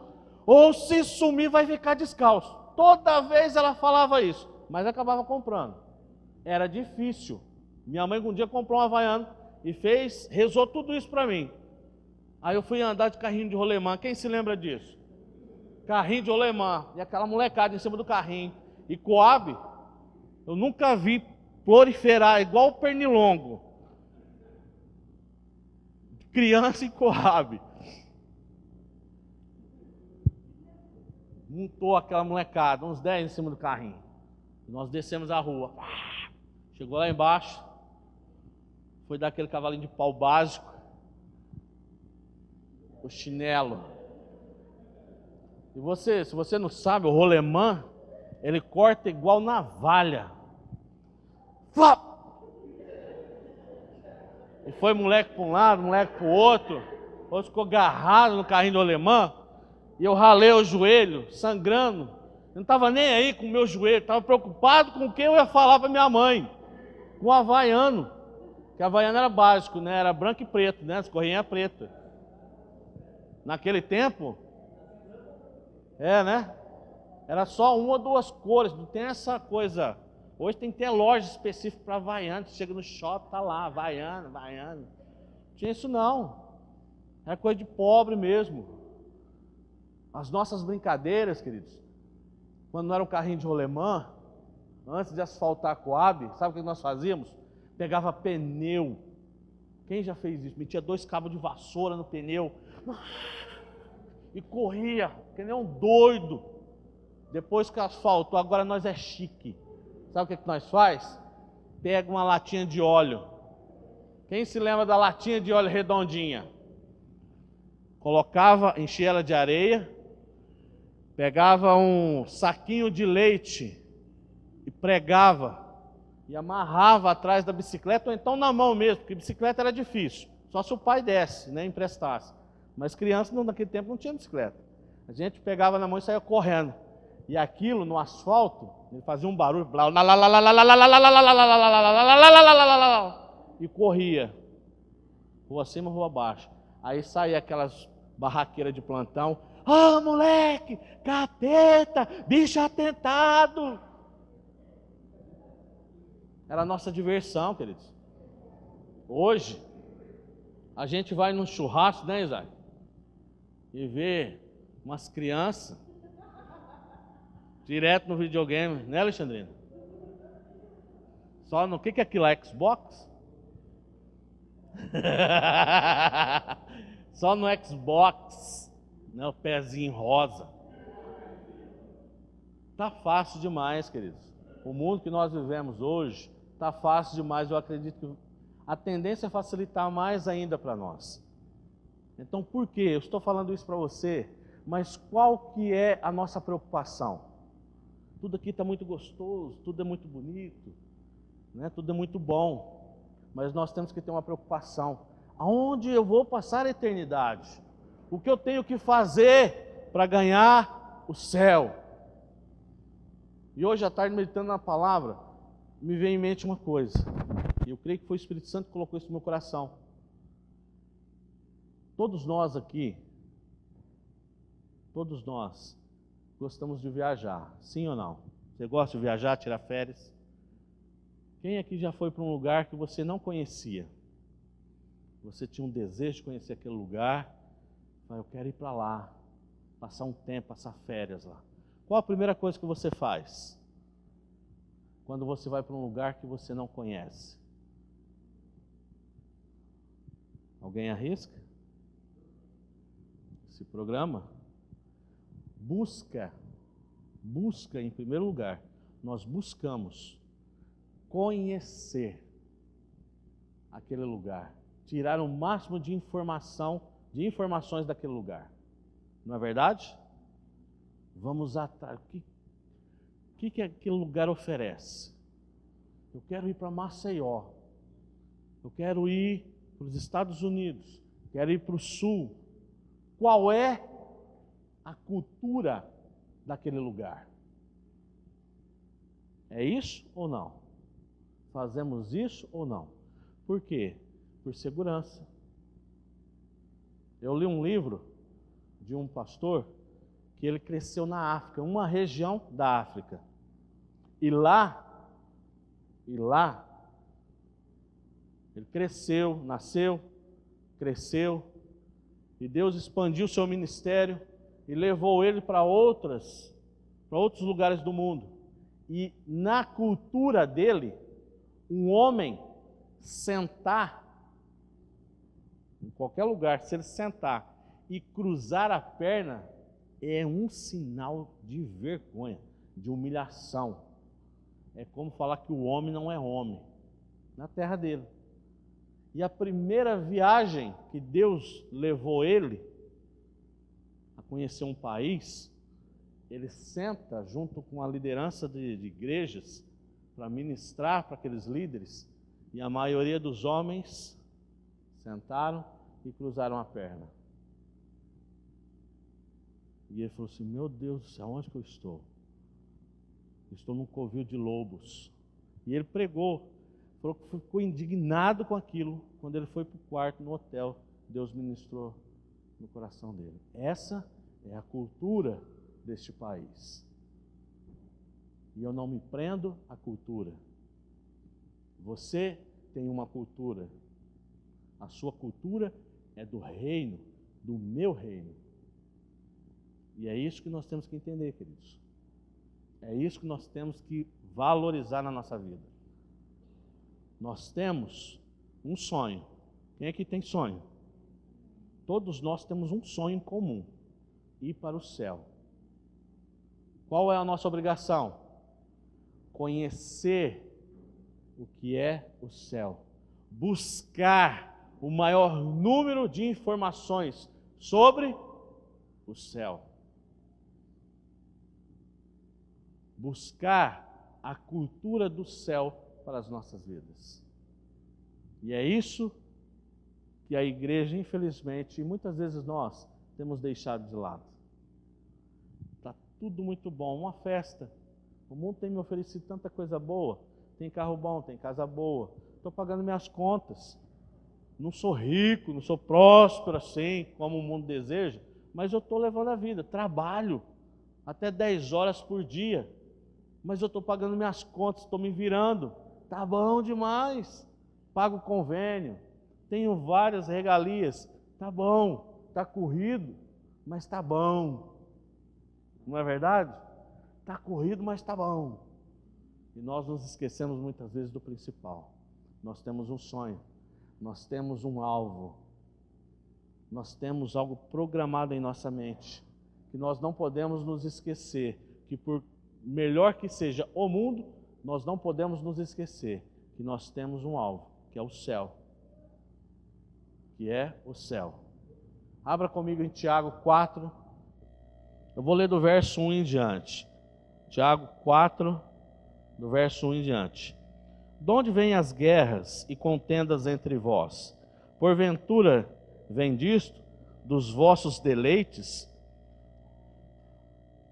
ou se sumir vai ficar descalço. Toda vez ela falava isso, mas acabava comprando. Era difícil. Minha mãe um dia comprou um Havaiano e rezou tudo isso para mim. Aí eu fui andar de carrinho de rolemã. Quem se lembra disso? Carrinho de rolemã. E aquela molecada em cima do carrinho. E Coab, eu nunca vi proliferar igual o pernilongo. Criança e Coab. Montou aquela molecada, uns 10 em cima do carrinho. Nós descemos a rua. Chegou lá embaixo. Foi dar aquele cavalinho de pau básico. O chinelo. E se você não sabe, o rolemã, ele corta igual navalha. Flap! E foi moleque para um lado, moleque para o outro. Outro ficou agarrado no carrinho do rolemã. E eu ralei o joelho, sangrando. Eu não estava nem aí com o meu joelho, estava preocupado com o que eu ia falar para minha mãe. Com o havaiano. Que a havaiana era básico, né? Era branco e preto, né? As correinhas pretas. Naquele tempo, né? Era só 1 ou 2 cores, não tem essa coisa. Hoje tem que ter loja específica para havaiano. Você chega no shopping, tá lá, havaiano. Não tinha isso não. Era coisa de pobre mesmo. As nossas brincadeiras, queridos, quando não era um carrinho de rolemã, antes de asfaltar a Coab, sabe o que nós fazíamos? Pegava pneu. Quem já fez isso? Metia 2 cabos de vassoura no pneu. e corria, que nem um doido. Depois que asfaltou, agora nós é chique. Sabe o que nós faz? Pega uma latinha de óleo. Quem se lembra da latinha de óleo redondinha? Colocava, enchia ela de areia, pegava um saquinho de leite e pregava e amarrava atrás da bicicleta, ou então na mão mesmo, porque bicicleta era difícil, só se o pai desse, né, emprestasse. Mas criança naquele tempo não tinha bicicleta. A gente pegava na mão e saía correndo. E aquilo no asfalto, ele fazia um barulho, e corria, rua acima, rua abaixo. Aí saía aquelas barraqueiras de plantão. Ah, moleque, capeta, bicho atentado. Era a nossa diversão, queridos. Hoje, a gente vai num churrasco, né, Isaac? E vê umas crianças direto no videogame, né, Alexandrina? Só no que é aquilo? Xbox? Só no Xbox, né, o pezinho rosa. Tá fácil demais, queridos. O mundo que nós vivemos hoje tá fácil demais. Eu acredito que a tendência é facilitar mais ainda para nós. Então, por quê? Eu estou falando isso para você, mas qual que é a nossa preocupação? Tudo aqui está muito gostoso, tudo é muito bonito, né? Tudo é muito bom, mas nós temos que ter uma preocupação. Aonde eu vou passar a eternidade? O que eu tenho que fazer para ganhar o céu? E hoje à tarde, meditando na palavra, me veio em mente uma coisa. E eu creio que foi o Espírito Santo que colocou isso no meu coração. Todos nós aqui, todos nós gostamos de viajar, sim ou não? Você gosta de viajar, tirar férias? Quem aqui já foi para um lugar que você não conhecia? Você tinha um desejo de conhecer aquele lugar, eu quero ir para lá, passar um tempo, passar férias lá. Qual a primeira coisa que você faz quando você vai para um lugar que você não conhece? Alguém arrisca? Se programa? Busca em primeiro lugar. Nós buscamos conhecer aquele lugar, tirar o máximo de informações daquele lugar. Não é verdade? Vamos atrás. O que aquele lugar oferece? Eu quero ir para Maceió. Eu quero ir para os Estados Unidos. Quero ir para o Sul. Qual é a cultura daquele lugar? É isso ou não? Fazemos isso ou não? Por quê? Por segurança. Eu li um livro de um pastor que ele cresceu na África, uma região da África. E lá, ele cresceu, nasceu, cresceu, e Deus expandiu o seu ministério e levou ele para outros lugares do mundo. E na cultura dele, um homem sentar em qualquer lugar, se ele sentar e cruzar a perna, é um sinal de vergonha, de humilhação. É como falar que o homem não é homem na terra dele. E a primeira viagem que Deus levou ele a conhecer um país, ele senta junto com a liderança de igrejas para ministrar para aqueles líderes, e a maioria dos homens sentaram e cruzaram a perna. E ele falou assim: meu Deus do céu, onde que eu estou? Estou num covil de lobos. E ele pregou, falou que ficou indignado com aquilo. Quando ele foi para o quarto no hotel, Deus ministrou no coração dele. Essa é a cultura deste país. E eu não me prendo à cultura. Você tem uma cultura. A sua cultura é do reino, do meu reino. E é isso que nós temos que entender, queridos. É isso que nós temos que valorizar na nossa vida. Nós temos um sonho. Quem aqui tem sonho? Todos nós temos um sonho em comum. ir para o céu. Qual é a nossa obrigação? Conhecer o que é o céu. Buscar o maior número de informações sobre o céu. Buscar a cultura do céu para as nossas vidas. E é isso que a igreja, infelizmente, e muitas vezes nós temos deixado de lado. Está tudo muito bom, uma festa. O mundo tem me oferecido tanta coisa boa. Tem carro bom, tem casa boa. Estou pagando minhas contas. Não sou rico, não sou próspero assim, como o mundo deseja, mas eu estou levando a vida. Trabalho até 10 horas por dia, mas eu estou pagando minhas contas, estou me virando. Tá bom demais. Pago convênio, tenho várias regalias. Tá bom, tá corrido, mas tá bom. Não é verdade? Tá corrido, mas tá bom. E nós nos esquecemos muitas vezes do principal. Nós temos um sonho, nós temos um alvo, nós temos algo programado em nossa mente, que nós não podemos nos esquecer, que por melhor que seja o mundo, nós não podemos nos esquecer que nós temos um alvo, que é o céu. Que é o céu. Abra comigo em Tiago 4, eu vou ler do verso 1 em diante. Tiago 4, do verso 1 em diante. De onde vêm as guerras e contendas entre vós? Porventura vem disto, dos vossos deleites,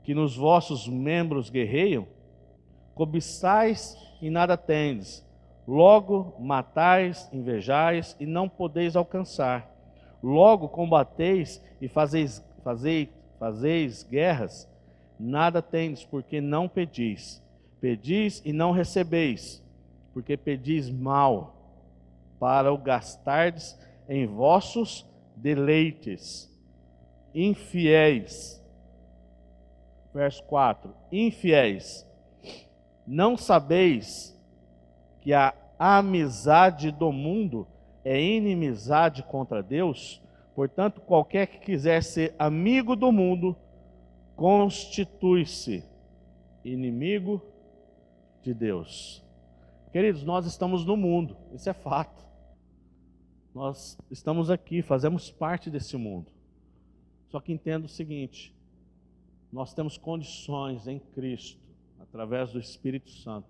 que nos vossos membros guerreiam? Cobiçais e nada tendes, logo matais, invejais e não podeis alcançar. Logo combateis e fazeis guerras, nada tendes, porque não pedis. Pedis e não recebeis, porque pedis mal, para o gastardes em vossos deleites. Infiéis. Verso 4. Infiéis, não sabeis que a amizade do mundo é inimizade contra Deus? Portanto, qualquer que quiser ser amigo do mundo, constitui-se inimigo de Deus. Queridos, nós estamos no mundo, isso é fato. Nós estamos aqui, fazemos parte desse mundo. Só que entenda o seguinte: nós temos condições em Cristo, através do Espírito Santo,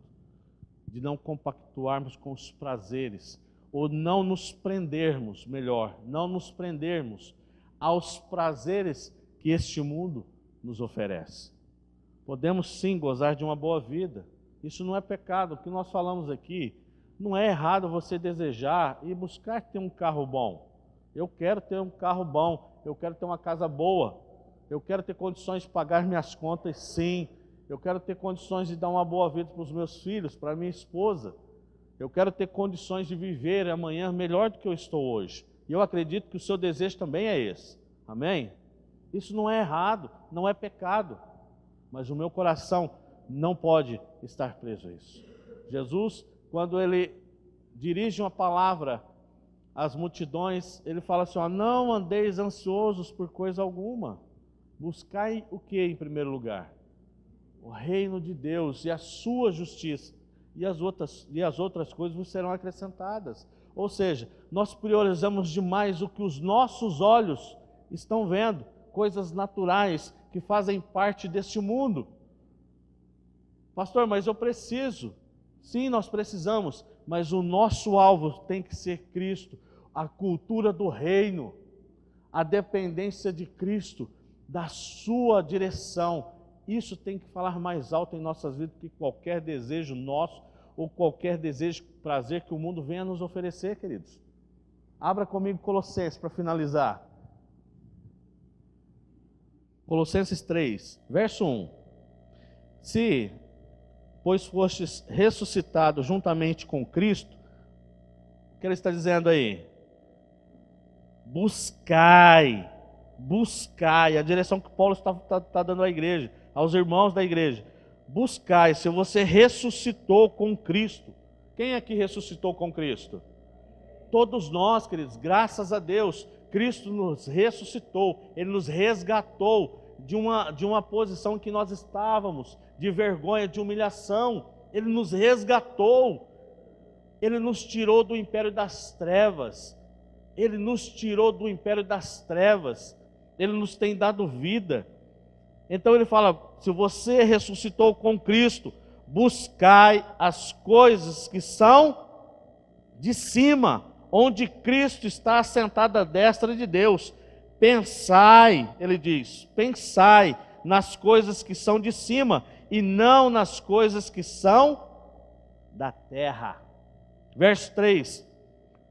de não compactuarmos com os prazeres, ou não nos prendermos, melhor, não nos prendermos aos prazeres que este mundo nos oferece. Podemos sim gozar de uma boa vida, isso não é pecado. O que nós falamos aqui, não é errado você desejar e buscar ter um carro bom. Eu quero ter um carro bom, eu quero ter uma casa boa, eu quero ter condições de pagar minhas contas, sim. Eu quero ter condições de dar uma boa vida para os meus filhos, para a minha esposa. Eu quero ter condições de viver amanhã melhor do que eu estou hoje. E eu acredito que o seu desejo também é esse. Amém? Isso não é errado, não é pecado. Mas o meu coração não pode estar preso a isso. Jesus, quando ele dirige uma palavra às multidões, ele fala assim: não andeis ansiosos por coisa alguma. Buscai o que em primeiro lugar? O reino de Deus e a sua justiça, e as outras coisas vos serão acrescentadas. Ou seja, nós priorizamos demais o que os nossos olhos estão vendo, coisas naturais que fazem parte deste mundo. Pastor, mas eu preciso. Sim, nós precisamos, mas o nosso alvo tem que ser Cristo, a cultura do reino, a dependência de Cristo, da sua direção. Isso tem que falar mais alto em nossas vidas do que qualquer desejo nosso ou qualquer desejo, prazer que o mundo venha nos oferecer, queridos. Abra comigo Colossenses para finalizar. Colossenses 3, verso 1. Se, pois fostes ressuscitados juntamente com Cristo, o que ele está dizendo aí? Buscai, a direção que Paulo está dando à igreja, aos irmãos da igreja. Buscai, se você ressuscitou com Cristo. Quem aqui ressuscitou com Cristo? Todos nós, queridos, graças a Deus, Cristo nos ressuscitou, Ele nos resgatou de uma posição que nós estávamos, de vergonha, de humilhação. Ele nos resgatou. Ele nos tirou do império das trevas. Ele nos tirou do império das trevas. Ele nos tem dado vida. Então ele fala, se você ressuscitou com Cristo, buscai as coisas que são de cima, onde Cristo está assentado à destra de Deus. Pensai, ele diz, pensai nas coisas que são de cima e não nas coisas que são da terra. Verso 3,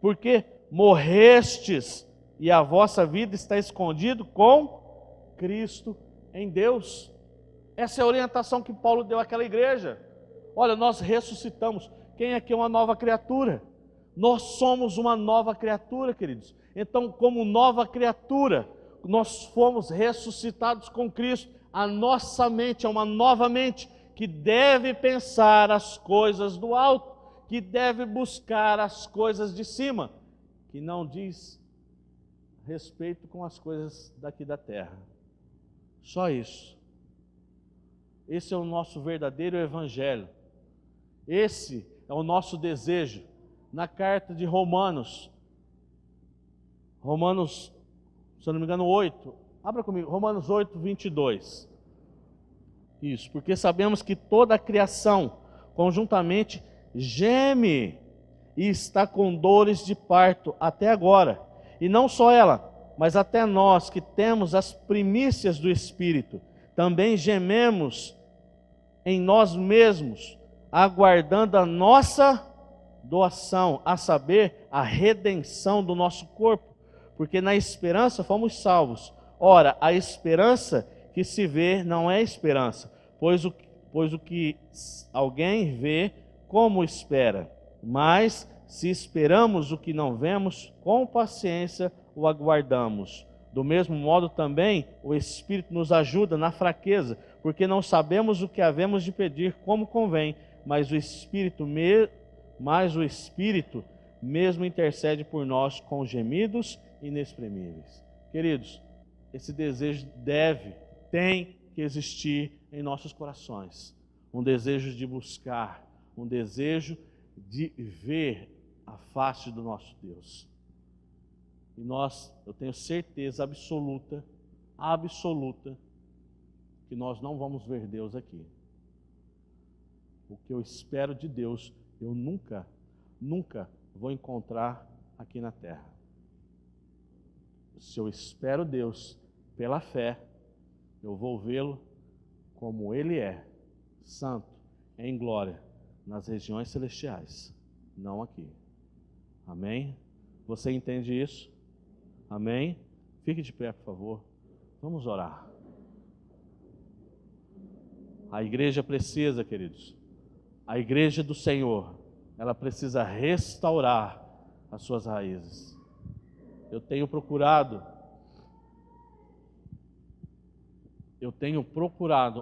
porque morrestes e a vossa vida está escondido com Cristo em Deus. Essa é a orientação que Paulo deu àquela igreja. Olha, nós ressuscitamos. Quem aqui é uma nova criatura? Nós somos uma nova criatura, queridos. Então, como nova criatura, nós fomos ressuscitados com Cristo. A nossa mente é uma nova mente que deve pensar as coisas do alto, que deve buscar as coisas de cima, que não diz respeito com as coisas daqui da terra. Só isso. Esse é o nosso verdadeiro evangelho. Esse é o nosso desejo. Na carta de Romanos, se eu não me engano, 8. Abra comigo, Romanos 8, 22. Isso, porque sabemos que toda a criação conjuntamente geme e está com dores de parto até agora. E não só ela, mas até nós que temos as primícias do Espírito, também gememos em nós mesmos, aguardando a nossa doação, a saber, a redenção do nosso corpo, porque na esperança fomos salvos. Ora, a esperança que se vê não é esperança, pois o que alguém vê, como espera? Mas se esperamos o que não vemos, com paciência o aguardamos. Do mesmo modo também o Espírito nos ajuda na fraqueza, porque não sabemos o que havemos de pedir como convém, mas o Espírito mesmo intercede por nós com gemidos inexprimíveis. Queridos, esse desejo tem que existir em nossos corações. Um desejo de buscar, um desejo de ver a face do nosso Deus. E eu tenho certeza absoluta, que nós não vamos ver Deus aqui. O que eu espero de Deus, eu nunca vou encontrar aqui na terra. Se eu espero Deus pela fé, eu vou vê-lo como Ele é, santo, em glória, nas regiões celestiais, não aqui. Amém? Você entende isso? Amém? Fique de pé, por favor. Vamos orar. A igreja precisa, queridos, a igreja do Senhor, ela precisa restaurar as suas raízes. Eu tenho procurado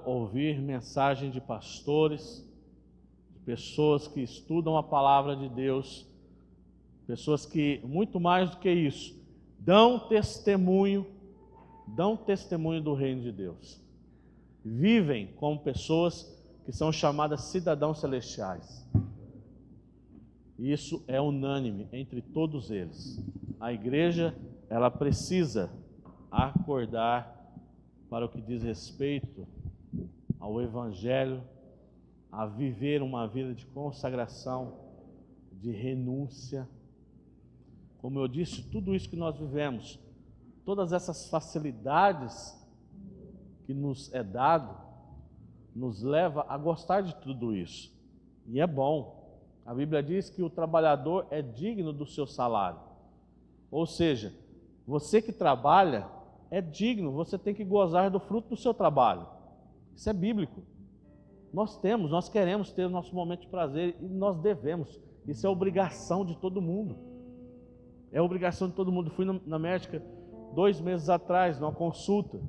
ouvir mensagem de pastores, de pessoas que estudam a palavra de Deus, pessoas que, muito mais do que isso, dão testemunho do reino de Deus. Vivem como pessoas que são chamadas cidadãos celestiais. Isso é unânime entre todos eles. A igreja, ela precisa acordar para o que diz respeito ao Evangelho, a viver uma vida de consagração, de renúncia. Como eu disse, tudo isso que nós vivemos, todas essas facilidades que nos é dado, nos leva a gostar de tudo isso. E é bom. A Bíblia diz que o trabalhador é digno do seu salário. Ou seja, você que trabalha é digno, você tem que gozar do fruto do seu trabalho. Isso é bíblico. Nós queremos ter o nosso momento de prazer e nós devemos. Isso é obrigação de todo mundo. É obrigação de todo mundo. Fui na médica 2 meses atrás, numa consulta.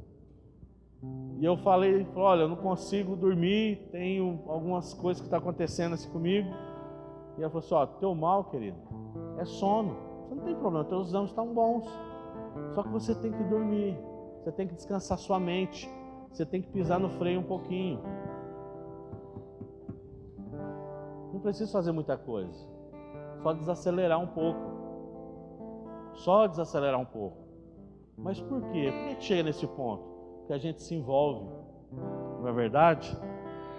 E eu falei, olha, eu não consigo dormir, tenho algumas coisas que estão acontecendo assim comigo. E ela falou assim, teu mal, querido, é sono. Você não tem problema, teus exames estão bons. Só que você tem que dormir, você tem que descansar sua mente. você tem que pisar no freio um pouquinho. Não precisa fazer muita coisa, só desacelerar um pouco. Só desacelerar um pouco. Mas por quê? Por que chega nesse ponto? Porque a gente se envolve. Não é verdade?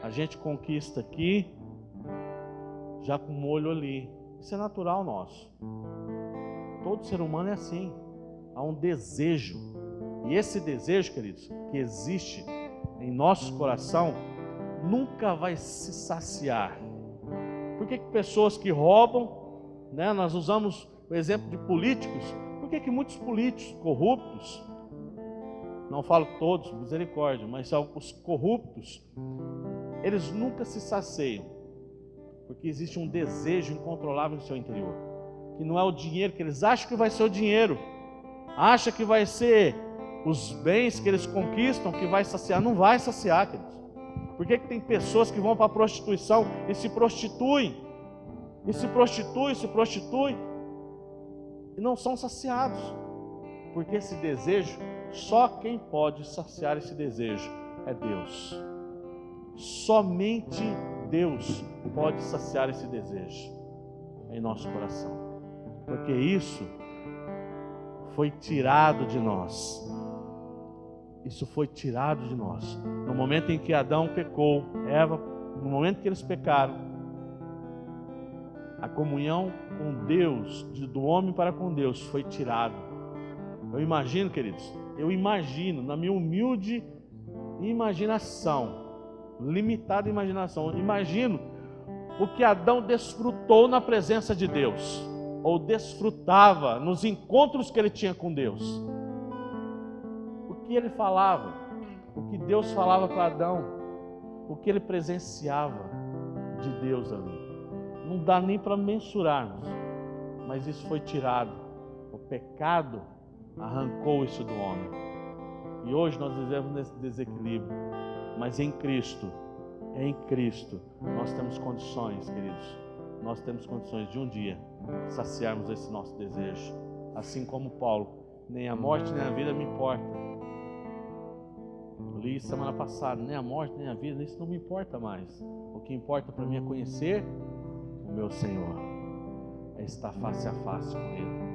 A gente conquista aqui, já com o olho ali. Isso é natural nosso. Todo ser humano é assim. Há um desejo. E esse desejo, queridos, que existe em nosso coração, nunca vai se saciar. Por que pessoas que roubam, né? Nós usamos o exemplo de políticos. Por que muitos políticos corruptos, não falo todos, misericórdia, mas os corruptos, eles nunca se saciam? Porque existe um desejo incontrolável no seu interior, que não é o dinheiro, que eles acham que vai ser o dinheiro, acham que vai ser os bens que eles conquistam que vai saciar. Não vai saciar, queridos. Por que tem pessoas que vão para a prostituição e se prostituem, e se prostituem e não são saciados? Porque esse desejo, só quem pode saciar esse desejo é Deus. Somente Deus pode saciar esse desejo em nosso coração, porque isso foi tirado de nós. Isso foi tirado de nós. No momento em que Adão pecou, Eva, no momento que eles pecaram, a comunhão com Deus, do homem para com Deus, foi tirado. Eu imagino, queridos, na minha humilde imaginação, limitada imaginação, imagino o que Adão desfrutou na presença de Deus, ou desfrutava nos encontros que ele tinha com Deus. O que ele falava, o que Deus falava para Adão, o que ele presenciava de Deus ali. Não dá nem para mensurarmos, mas isso foi tirado. O pecado arrancou isso do homem. E hoje nós vivemos nesse desequilíbrio, mas em Cristo, nós temos condições, queridos, nós temos condições de um dia saciarmos esse nosso desejo. Assim como Paulo, nem a morte nem a vida me importa. Eu li semana passada, nem a morte nem a vida, isso não me importa mais. O que importa para mim é conhecer o meu Senhor, é estar face a face com Ele.